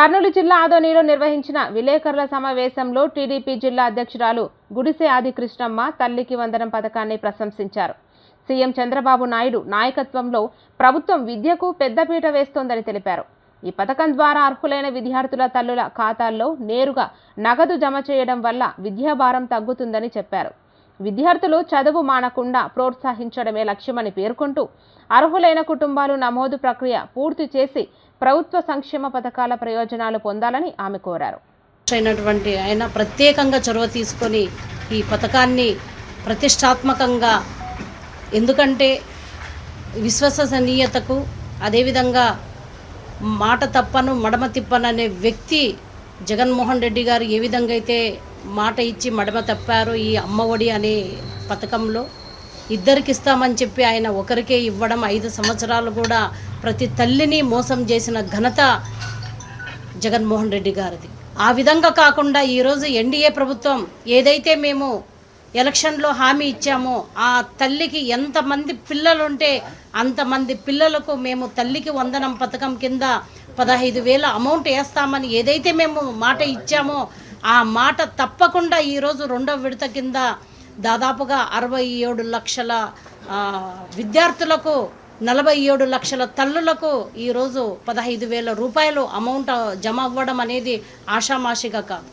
కర్నూలు జిల్లా ఆదోనిలో నిర్వహించిన విలేకరుల సమావేశంలో టీడీపీ జిల్లా అధ్యక్షురాలు గుడిసె ఆది కృష్ణమ్మ తల్లికి వందనం పథకాన్ని ప్రశంసించారు. సీఎం చంద్రబాబు నాయుడు నాయకత్వంలో ప్రభుత్వం విద్యకు పెద్దపీట వేస్తోందని తెలిపారు. ఈ పథకం ద్వారా అర్హులైన విద్యార్థుల తల్లుల ఖాతాల్లో నేరుగా నగదు జమ చేయడం వల్ల విద్యాభారం తగ్గుతుందని చెప్పారు. విద్యార్థులు చదువు మానకుండా ప్రోత్సహించడమే లక్ష్యమని పేర్కొంటూ అర్హులైన కుటుంబాలు నమోదు ప్రక్రియ పూర్తి చేసి ప్రభుత్వ సంక్షేమ పథకాల ప్రయోజనాలు పొందాలని ఆమె కోరారు. ఆయన ప్రత్యేకంగా చొరవ తీసుకొని ఈ పథకాన్ని ప్రతిష్టాత్మకంగా, ఎందుకంటే విశ్వసనీయతకు, అదేవిధంగా మాట తప్పను మడమ తిప్పను అనే వ్యక్తి జగన్మోహన్ రెడ్డి గారు ఏ విధంగా అయితే మాట ఇచ్చి మడమ తప్పారో ఈ అమ్మఒడి అనే పథకంలో ఇద్దరికి ఇస్తామని చెప్పి ఆయన ఒకరికే ఇవ్వడం, 5 సంవత్సరాలు కూడా ప్రతి తల్లిని మోసం చేసిన ఘనత జగన్మోహన్ రెడ్డి గారిది. ఆ విధంగా కాకుండా ఈరోజు ఎన్డీఏ ప్రభుత్వం ఏదైతే మేము ఎలక్షన్లో హామీ ఇచ్చామో, ఆ తల్లికి ఎంతమంది పిల్లలుంటే అంతమంది పిల్లలకు మేము తల్లికి వందనం పథకం కింద 15,000 అమౌంట్ వేస్తామని ఏదైతే మేము మాట ఇచ్చామో ఆ మాట తప్పకుండా ఈరోజు 2వ విడత కింద దాదాపుగా 67 లక్షల విద్యార్థులకు, 47 లక్షల తల్లులకు ఈరోజు 15,000 రూపాయలు అమౌంట్ జమ అవ్వడం అనేది ఆషామాషిగా కాదు.